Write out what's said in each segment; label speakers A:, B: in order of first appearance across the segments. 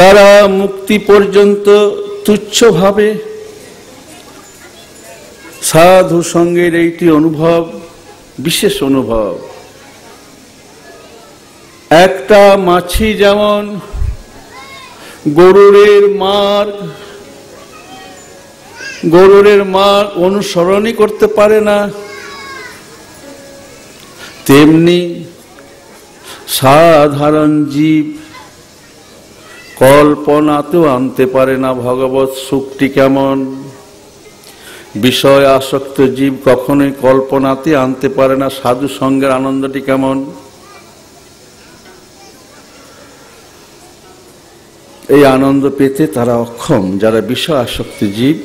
A: তারা মুক্তি পর্যন্ত তুচ্ছ ভাবে। সাধু সঙ্গের এইটি অনুভব, বিশেষ অনুভব। একটা মাছি যেমন গরুরের মার্গ অনুসরণই করতে পারে না, তেমনি সাধারণ জীব কল্পনাতেও আনতে পারে না ভগবৎ সুখটি কেমন। বিষয় আসক্ত জীব কখনোই কল্পনাতে আনতে পারে না সাধু সঙ্গের আনন্দটি কেমন। এই আনন্দ পেতে তারা অক্ষম। যারা বিষয় আসক্ত জীব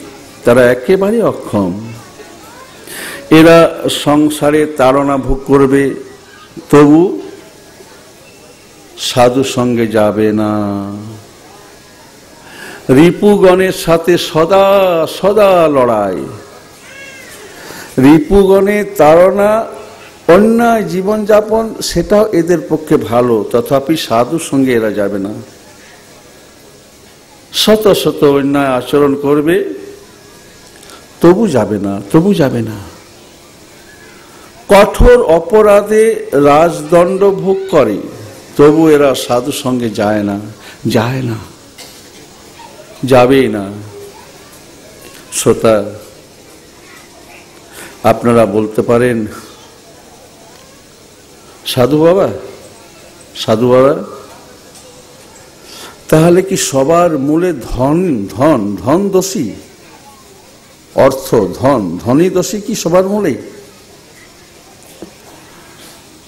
A: তারা একেবারে অক্ষম। এরা সংসারে তাড়না ভোগ করবে, তবু সাধু সঙ্গে যাবে না। রিপুগণের সাথে সদা সদা লড়াই। রিপুগণের তাড়না, অন্যায় জীবনযাপন, সেটাও এদের পক্ষে ভালো, তথাপি সাধু সঙ্গে এরা যাবে না। শত শত অন্যায় আচরণ করবে, তবু যাবে না। কঠোর অপরাধে রাজদণ্ড ভোগ করে, তবু এরা সাধু সঙ্গে যায় না, যাবেই না। শ্রোতা, আপনারা বলতে পারেন, সাধু বাবা তাহলে কি সবার মূলে ধন দোষী? অর্থ, ধনই দোষী কি সবার মূলে?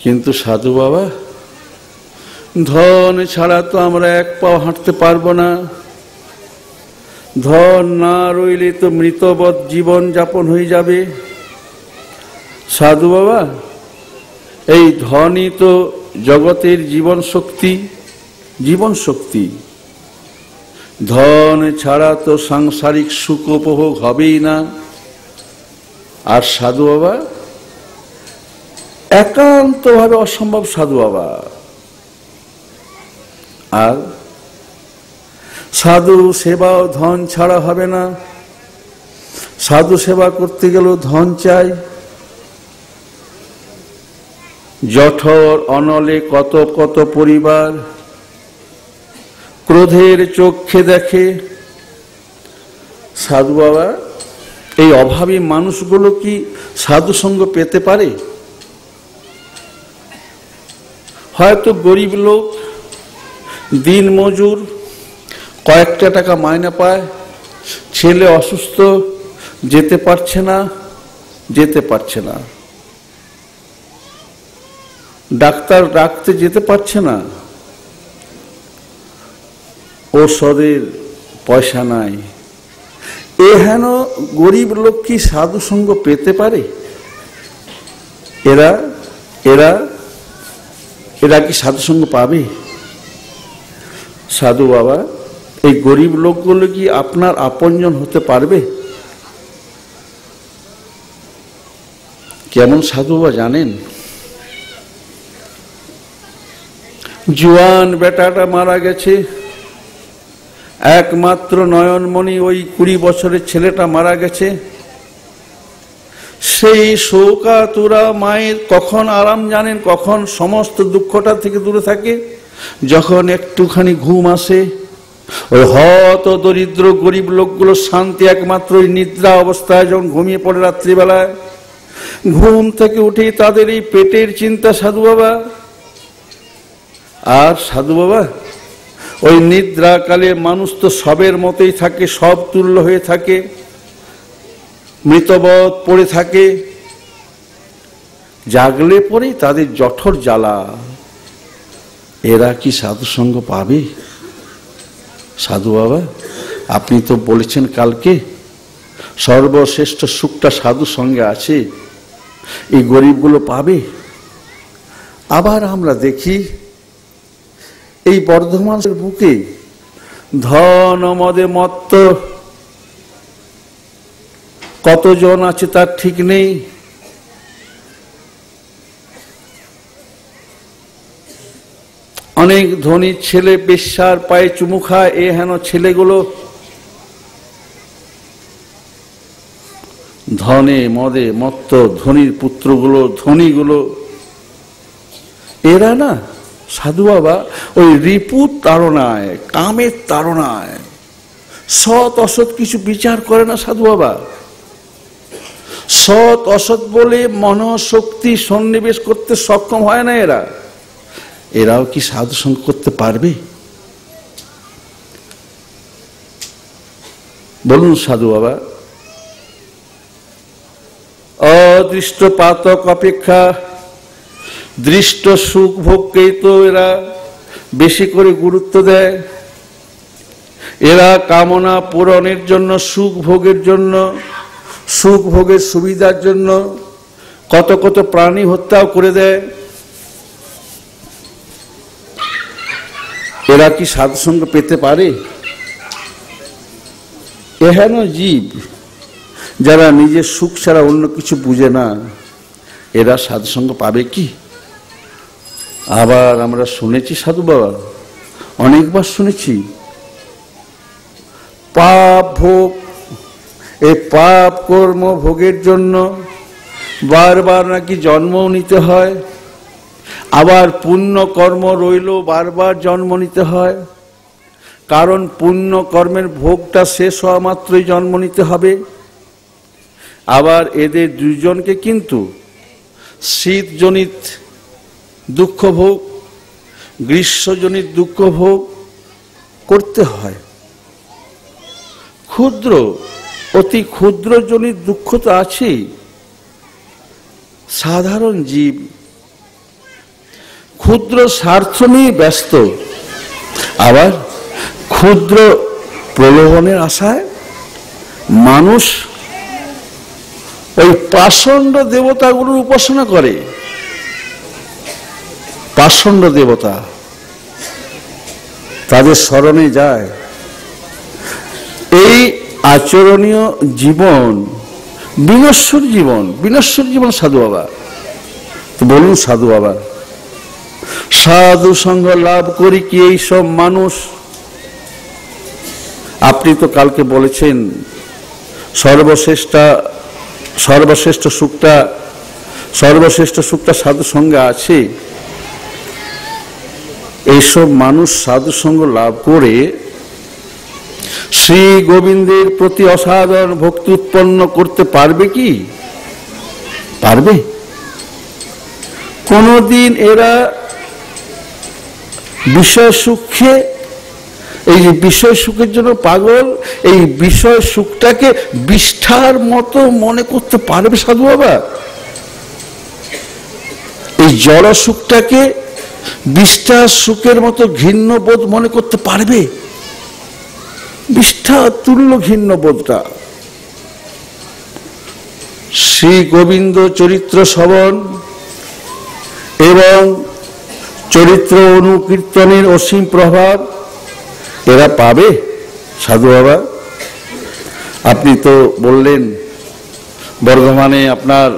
A: কিন্তু সাধু বাবা, ধন ছাড়া তো আমরা এক পাও হাঁটতে পারবো না। ধন না রইলে তো মৃতবৎ জীবন যাপন হয়ে যাবে। সাধু বাবা, এই ধনই তো জগতের জীবন শক্তি। ধন ছাড়া তো সাংসারিক সুখ উপভোগ হবেই না। আর সাধু বাবা একান্তভাবে অসম্ভব। সাধু বাবা আর সাধু সেবাও ধন ছাড়া হবে না। সাধু সেবা করতে গেলেও ধন চাই। জঠর অনলে কত কত পরিবার ক্রোধের চোখে দেখে। সাধু বাবা, এই অভাবী মানুষগুলো কি সাধু সঙ্গ পেতে পারে? হয়তো গরিব লোক, দিন মজুর, কয়েকটা টাকা মাইনে পায়, ছেলে অসুস্থ, যেতে পারছে না, ডাক্তার ডাকতে যেতে পারছে না, ঔষধের পয়সা নাই। হেন গরিব লোক কি সাধু সঙ্গ পেতে পারে? এরা কি সাধু সঙ্গ পাবে? সাধু বাবা, এই গরিব লোকগুলো কি আপনার আপনজন হতে পারবে? কেমন সাধু বাবা জানেন? জুয়ান বেটাটা মারা গেছে, একমাত্র নয়নমণি, ওই 20 বছরের ছেলেটা মারা গেছে। সেই শোকাতুরা মায়ের কখন আরাম জানেন, কখন সমস্ত দুঃখটা থেকে দূরে থাকে? যখন একটুখানি ঘুম আসে। ওই হত দরিদ্র গরিব লোকগুলো শান্তি একমাত্র ওই নিদ্রা অবস্থায় যখন ঘুমিয়ে পড়ে রাত্রিবেলায়, ঘুম থেকে উঠেই তাদের এই পেটের চিন্তা। সাধু বাবা, আর সাধু বাবা, ওই নিদ্রাকালে মানুষ তো সবের মতোই থাকে, সব তুল্য হয়ে থাকে, মৃতবৎ পড়ে থাকে। জাগলে পরেই তাদের জঠর জ্বালা। এরা কি সাধু সঙ্গ পাবে? সাধু বাবা, আপনি তো বলেছেন কালকে সর্বশ্রেষ্ঠ সুখটা সাধু সঙ্গে আছে, এই গরিবগুলো পাবে? আবার আমরা দেখি এই বর্ধমানের বুকে ধন মদে মত্ত কতজন আছে তার ঠিক নেই। অনেক ধনী ছেলে বেশ্যার পায়ে চুমু খায়, এ হেন ছেলেগুলো ধনে মদে মত্ত, ধনীর পুত্রগুলো, ধনীগুলো, এরা না সাধু বাবা ওই রিপুর তাড়নায়, কামের তাড়নায় সৎ অসৎ কিছু বিচার করে না সাধু বাবা। সৎ অসৎ বলে মনশক্তি সন্নিবেশ করতে সক্ষম হয় না এরা। এরাও কি সাধু সঙ্গ করতে পারবে? বলুন সাধু বাবা। অদৃষ্ট পাতক অপেক্ষা দৃষ্ট সুখ ভোগকেই তো এরা বেশি করে গুরুত্ব দেয়। এরা কামনা পূরণের জন্য, সুখ ভোগের জন্য, সুখ ভোগের সুবিধার জন্য কত কত প্রাণী হত্যাও করে দেয়। এরা কি সাধুসঙ্গ পেতে পারে? এহেন জীব যারা নিজের সুখ ছাড়া অন্য কিছু বুঝে না, এরা সাধুসঙ্গ পাবে কি? আবার আমরা শুনেছি সাধু বাবা, অনেকবার শুনেছি, পাপ ভোগ, এই পাপ কর্ম ভোগের জন্য বারবার নাকি জন্মও নিতে হয়, আবার পুণ্য কর্ম রইল বারবার জন্ম নিতে হয়। কারণ পুণ্য কর্মের ভোগটা শেষ হওয়া মাত্রই জন্ম নিতে হবে। আবার এদের দুজনকে কিন্তু শীতজনিত দুঃখ ভোগ, গ্রীষ্মজনিত দুঃখ ভোগ করতে হয়। ক্ষুদ্র, অতি ক্ষুদ্রজনিত দুঃখ তো আছেই। সাধারণ জীব ক্ষুদ্র স্বার্থ নিয়ে ব্যস্ত, আবার ক্ষুদ্র প্রলোভনের আশায় মানুষ ওই পাষণ্ড দেবতাগুলোর উপাসনা করে। পাষণ্ড দেবতা, তাদের স্মরণে যায়। এই আচরণীয় জীবন বিনশ্বর জীবন, বিনশ্বর জীবন সাধু বাবা। তো বলুন সাধু বাবা, সাধু সঙ্গ লাভ করি কি এই সব মানুষ? আপনি তো কালকে বলেছেন সর্বশ্রেষ্ঠ সুখটা সাধু সঙ্গে আছে। এইসব মানুষ সাধু সঙ্গ লাভ করে শ্রী গোবিন্দের প্রতি অসাধারণ ভক্তি উৎপন্ন করতে পারবে কি? পারবে? কোনদিন এরা বিষয় সুখে, এই যে বিষয় সুখের জন্য পাগল, এই বিষয় সুখটাকে বিষ্ঠার মতো মনে করতে পারবে সাধু বাবা? এই জড় সুখটাকে বিষ্ঠা সুখের মতো ঘৃণ্য বোধ মনে করতে পারবে? বিষ্ঠা তুল্য ঘৃণ্য বোধটা। শ্রী গোবিন্দ চরিত্র শ্রবণ এবং চরিত্র অনুকীর্তনের অসীম প্রভাব এরা পাবে সাধু বাবা? আপনি তো বললেন বর্ধমানে আপনার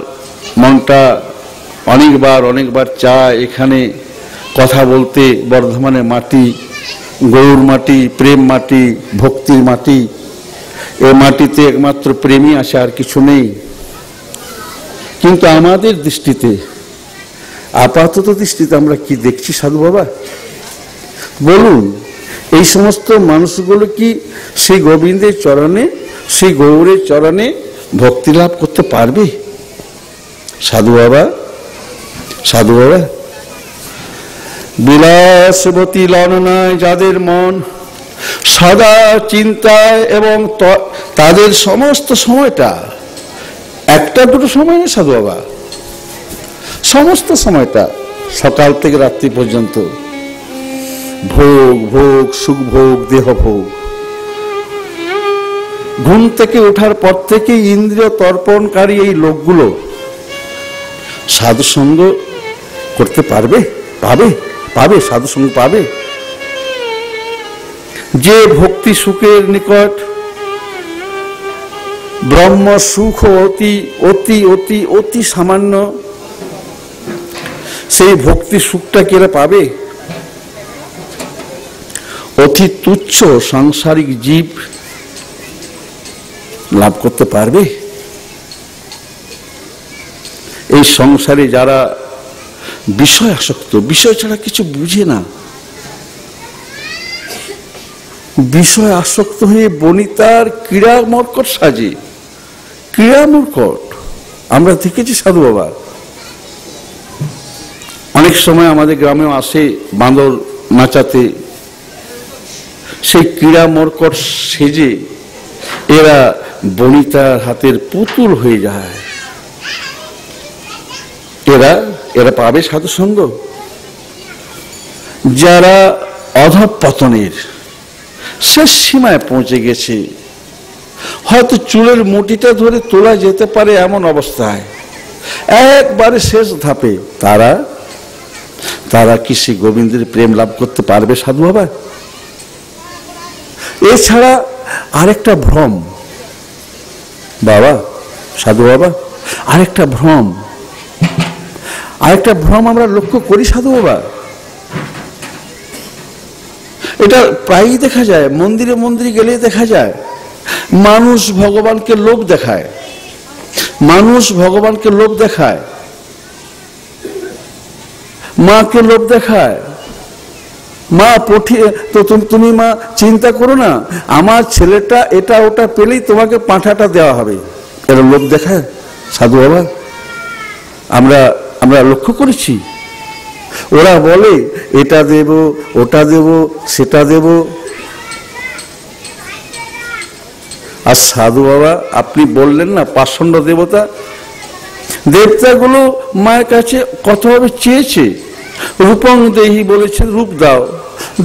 A: মনটা অনেকবার চায় এখানে কথা বলতে। বর্ধমানের মাটি গৌর মাটি, প্রেম মাটি, ভক্তির মাটি। এ মাটিতে একমাত্র প্রেমই আছে, আর কিছু নেই। কিন্তু আমাদের দৃষ্টিতে, আপাতত দৃষ্টিতে আমরা কি দেখছি সাধু বাবা? বলুন, এই সমস্ত মানুষগুলো কি সেই গোবিন্দের চরণে, সেই গৌরের চরণে ভক্তি লাভ করতে পারবে সাধু বাবা? সাধু বাবা, বিলাসবতী ললনায় যাদের মন সদা চিন্তায়, এবং তাদের সমস্ত সময়টা একটা দুটো সময় নেই সাধু বাবা, সমস্ত সময়টা সকাল থেকে রাত্রি পর্যন্ত ভোগ ভোগ, সুখ ভোগ, দেহ ভোগ। ঘুম থেকে ওঠার পর থেকে ইন্দ্রিয় তর্পণকারী এই লোকগুলো সাধুসঙ্গ করতে পারবে? পাবে সাধুসঙ্গ পাবে? যে ভক্তি সুখের নিকট ব্রহ্ম সুখ অতি অতি অতি অতি সামান্য, সেই ভক্তি সুখটা কি এরা পাবে? অতি তুচ্ছ সাংসারিক জীব লাভ করতে পারবে? এই সংসারে যারা বিষয় আসক্ত, বিষয় ছাড়া কিছু বুঝে না, বিষয় আসক্ত হয়ে বনিতার ক্রীড়া মর্কট সাজে, ক্রীড়া মর্কট আমরা দেখেছি সাধু বাবা। অনেক সময় আমাদের গ্রামেও আসে বাঁদর নাচাতে, সেই ক্রীড়া মর্কট সেজে এরা বনিতার হাতের পুতুল হয়ে যায়। এরা এরা পাবে সাধুসঙ্গ? যারা অধঃপতনের শেষ সীমায় পৌঁছে গেছে, হয়তো চুলের মুঠিটা ধরে তোলা যেতে পারে এমন অবস্থায়, একবারে শেষ ধাপে, তারা কি শ্রী গোবিন্দের প্রেম লাভ করতে পারবে সাধু বাবা? এছাড়া আরেকটা ভ্রম বাবা, সাধু বাবা, আরেকটা ভ্রম আমরা লক্ষ্য করি সাধু বাবা। এটা প্রায়ই দেখা যায়, মন্দিরে মন্দিরে গেলে দেখা যায়, মানুষ ভগবানকে লোভ দেখায়, মানুষ ভগবানকে লোভ দেখায়, মাকে লোভ দেখায়। মা তো তুমি মা চিন্তা করো না, আমার ছেলেটা এটা ওটা পেলেই তোমাকে পাঁঠাটা দেওয়া হবে, এরা লোভ দেখায় সাধু বাবা। আমরা লক্ষ্য করেছি, ওরা বলে এটা দেব, ওটা দেব, সেটা দেব। আর সাধু বাবা আপনি বললেন না পাষণ্ড দেবতা, দেবতাগুলো মায়ের কাছে কতভাবে চেয়েছে, রূপং দেহি বলেছে, রূপ দাও।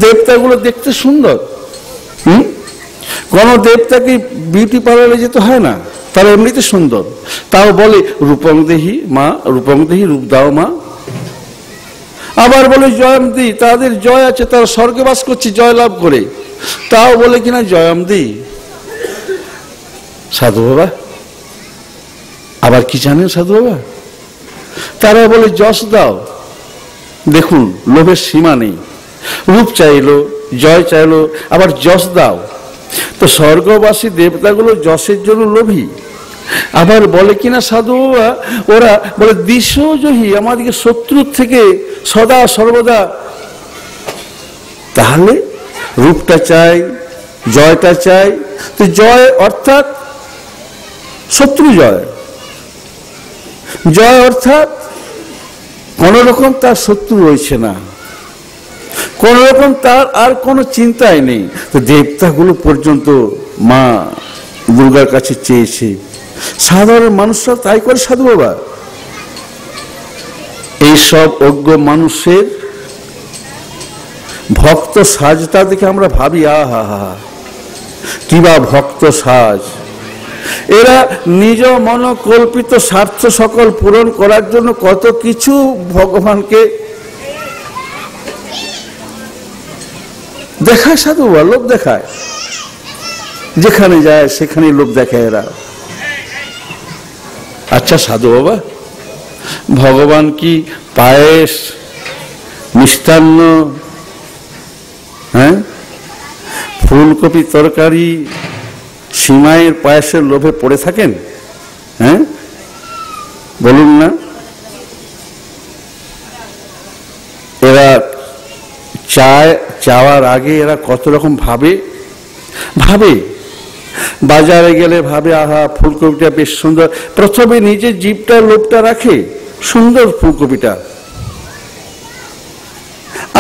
A: দেবতাগুলো দেখতে সুন্দর, কোন দেবতাকে বিউটি পার্লারে যেতে হয় না, তারা এমনিতে সুন্দর, তাও বলে রূপং দেহি মা, রূপং দেহি, রূপ দাও মা। আবার বলে জয়মদি, তাদের জয় আছে, তারা স্বর্গে বাস করছে জয় লাভ করে, তাও বলে কিনা জয়মদি। সাধু বাবা আবার কি জানেন সাধু বাবা, তারা বলে যশ দাও। দেখুন লোভের সীমা নেই, রূপ চাইলো, জয় চাইলো, আবার যশ দাও। তো স্বর্গবাসী দেবতাগুলো যশের জন্য লোভী। আবার বলে কিনা সাধু বাবা, ওরা বলে দিশোজহি, আমাদেরকে শত্রুর থেকে সদা সর্বদা। তাহলে রূপটা চাই, জয়টা চাই, তো জয় অর্থাৎ শত্রু জয়, জয় অর্থাৎ কোন রকম তার শত্রু রয়েছে না, কোন রকম তার আর কোনো চিন্তাই নেই। তো দেবতাগুলো পর্যন্ত মা দুর্গার কাছে চেয়েছে, সাধারণ মানুষরা তাই করে সাধু বাবা। এইসব অজ্ঞ মানুষের ভক্ত সাজটা দেখে আমরা ভাবি, আহা হা কিবা ভক্ত সাজ। এরা নিজ মনোকল্পিত স্বার্থ সকল পূরণ করার জন্য কত কিছু ভগবানকে দেখায় সাধু বাবা, লোভ দেখায়, যেখানে যায় সেখানে লোভ দেখায় এরা। আচ্ছা সাধু বাবা, ভগবান কি পায়েস, মিষ্টান্ন, ফুলকপি তরকারি, সিমাইয়ের পায়েসের লোভে পড়ে থাকেন? বলুন না। এরা চাওয়ার আগে এরা কত রকম ভাবে, বাজারে গেলে ভাবে আহা ফুলকপিটা বেশ সুন্দর, প্রথমে নিজের জিভটার লোভটা রাখে সুন্দর ফুলকপিটা,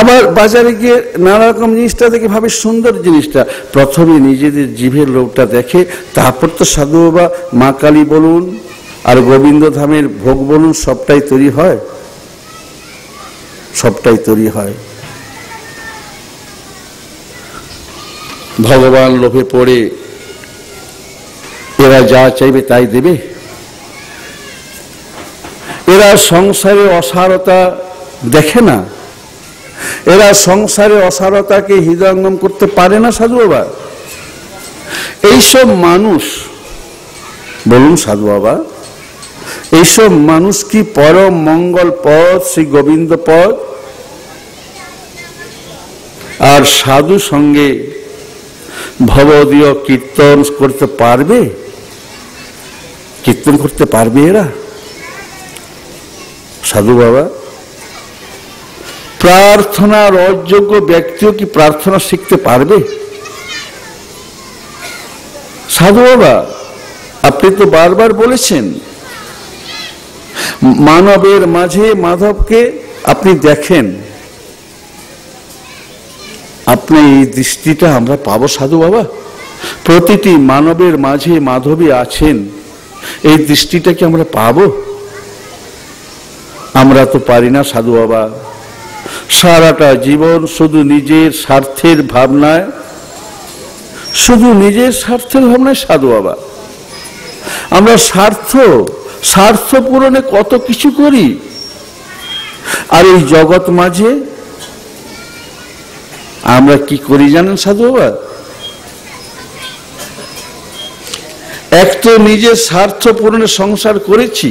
A: আবার বাজারে গিয়ে নানা রকম জিনিসটা দেখে ভাবে সুন্দর জিনিসটা, প্রথমে নিজেদের জিভের লোভটা দেখে, তারপর তো সাধু বাবা মা কালী বলুন আর গোবিন্দ ধামের ভোগ বলুন, সবটাই তৈরি হয়, সবটাই তৈরি হয়। ভগবান লোভে পড়ে এরা যা চাইবে তাই দেবে। এরা সংসারে অসারতা দেখে না, এরা সংসারে অসারতাকে হৃদয়ঙ্গম করতে পারে না সাধু বাবা। এইসব মানুষ বলুন সাধু বাবা, এইসব মানুষ কি পরম মঙ্গল পদ শ্রী গোবিন্দ পদ আর সাধু সঙ্গে ভবদীয় কীর্তন করতে পারবে? কীর্তন করতে পারবে এরা? সাধু বাবা, প্রার্থনার অযোগ্য ব্যক্তিও কি প্রার্থনা শিখতে পারবে? সাধু বাবা, আপনি তো বারবার বলেছেন মানবের মাঝে মাধবকে আপনি দেখেন। আপনি এই দৃষ্টিটা আমরা পাবো সাধু বাবা? প্রতিটি মানবের মাঝে মাধবী আছেন, এই দৃষ্টিটা কি আমরা পাবো? আমরা তো পারি না সাধু বাবা। সারাটা জীবন শুধু নিজের স্বার্থের ভাবনায়, শুধু নিজের স্বার্থের ভাবনায় সাধু বাবা। আমরা স্বার্থ পূরণে কত কিছু করি, আর এই জগৎ মাঝে আমরা কি করি জানেন সাধু বাবা? এক তো নিজের স্বার্থ পূরণে সংসার করেছি।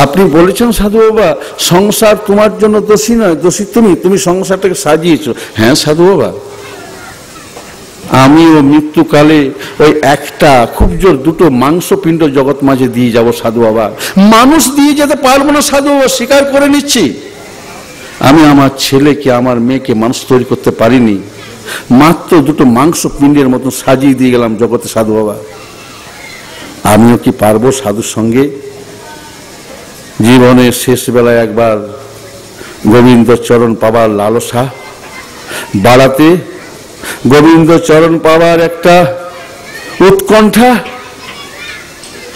A: আপনি বলেছেন সাধু বাবা, সংসার তোমার জন্য দোষী নয়, দোষী তুমি সংসারটাকে সাজিয়েছো। হ্যাঁ সাধু বাবা, আমিও মৃত্যুকালে ওই একটা খুব জোর দুটো মাংসপিণ্ড জগৎ মাঝে দিয়ে যাব সাধু বাবা। মানুষ দিয়ে যেতে পারবো না সাধু বাবা, স্বীকার করে নিচ্ছি। আমি আমার ছেলেকে আমার মেয়েকে মানুষ তৈরি করতে পারিনি, মাত্র দুটো মাংসপিণ্ডের মতন সাজিয়ে দিয়ে গেলাম জগতে সাধু বাবা। আমিও কি পারবো সাধুর সঙ্গে জীবনের শেষ বেলায় একবার গোবিন্দ চরণ পাবার লালসা বাড়াতে, গোবিন্দ চরণ পাওয়ার একটা উৎকণ্ঠা?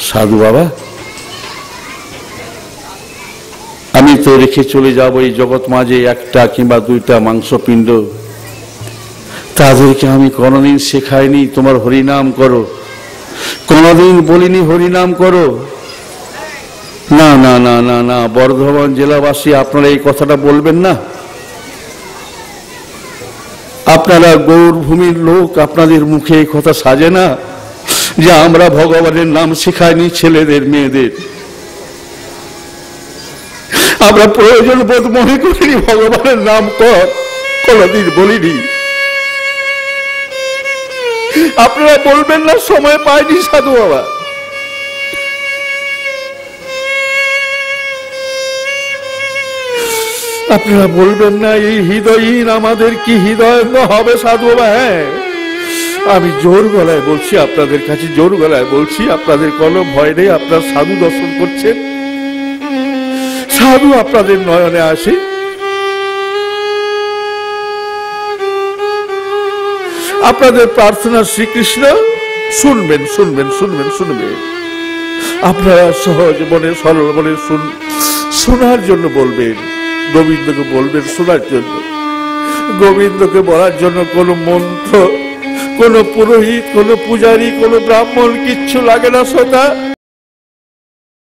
A: সাধু বাবা, আমি তো রেখে চলে যাব এই জগৎ মাঝে একটা কিংবা দুইটা মাংসপিণ্ড, তাদেরকে আমি কোনোদিন শেখাইনি তোমার হরিনাম করো, কোনোদিন বলিনি হরিনাম করো। না না না না না, বর্ধমান জেলাবাসী আপনারা এই কথাটা বলবেন না। আপনারা গৌরভূমির লোক, আপনাদের মুখে এই কথা সাজে না যে আমরা ভগবানের নাম শেখাইনি ছেলেদের মেয়েদের। আমরা প্রয়োজন বোধ মনে করিনি ভগবানের নাম কর, কোনদিন বলিনি। আপনারা বলবেন না সময় পাইনি সাধু বাবা। আপনারা বলবেন না এই হৃদয়হীন আমাদের কি হৃদয় হবে সাধু বাবা? হ্যাঁ, আমি জোর গলায় বলছি আপনাদের কাছে, জোর গলায় বলছি, আপনাদের কোনো ভয় নেই। আপনার সাধু দর্শন করছেন, সাধু আপনাদের নয়নে আসে। আপনাদের প্রার্থনা শ্রীকৃষ্ণ শুনবেন শুনবেন শুনবেন শুনবেন। আপনারা সহজ মনে সরল মনে শোনার জন্য বলবেন, গোবিন্দকে বলবেন শোনার জন্য। গোবিন্দকে বলার জন্য কোনো মন্ত্র, কোনো পুরোহিত, কোনো পূজারী, কোনো ব্রাহ্মণ কিচ্ছু লাগে না শ্রোতা।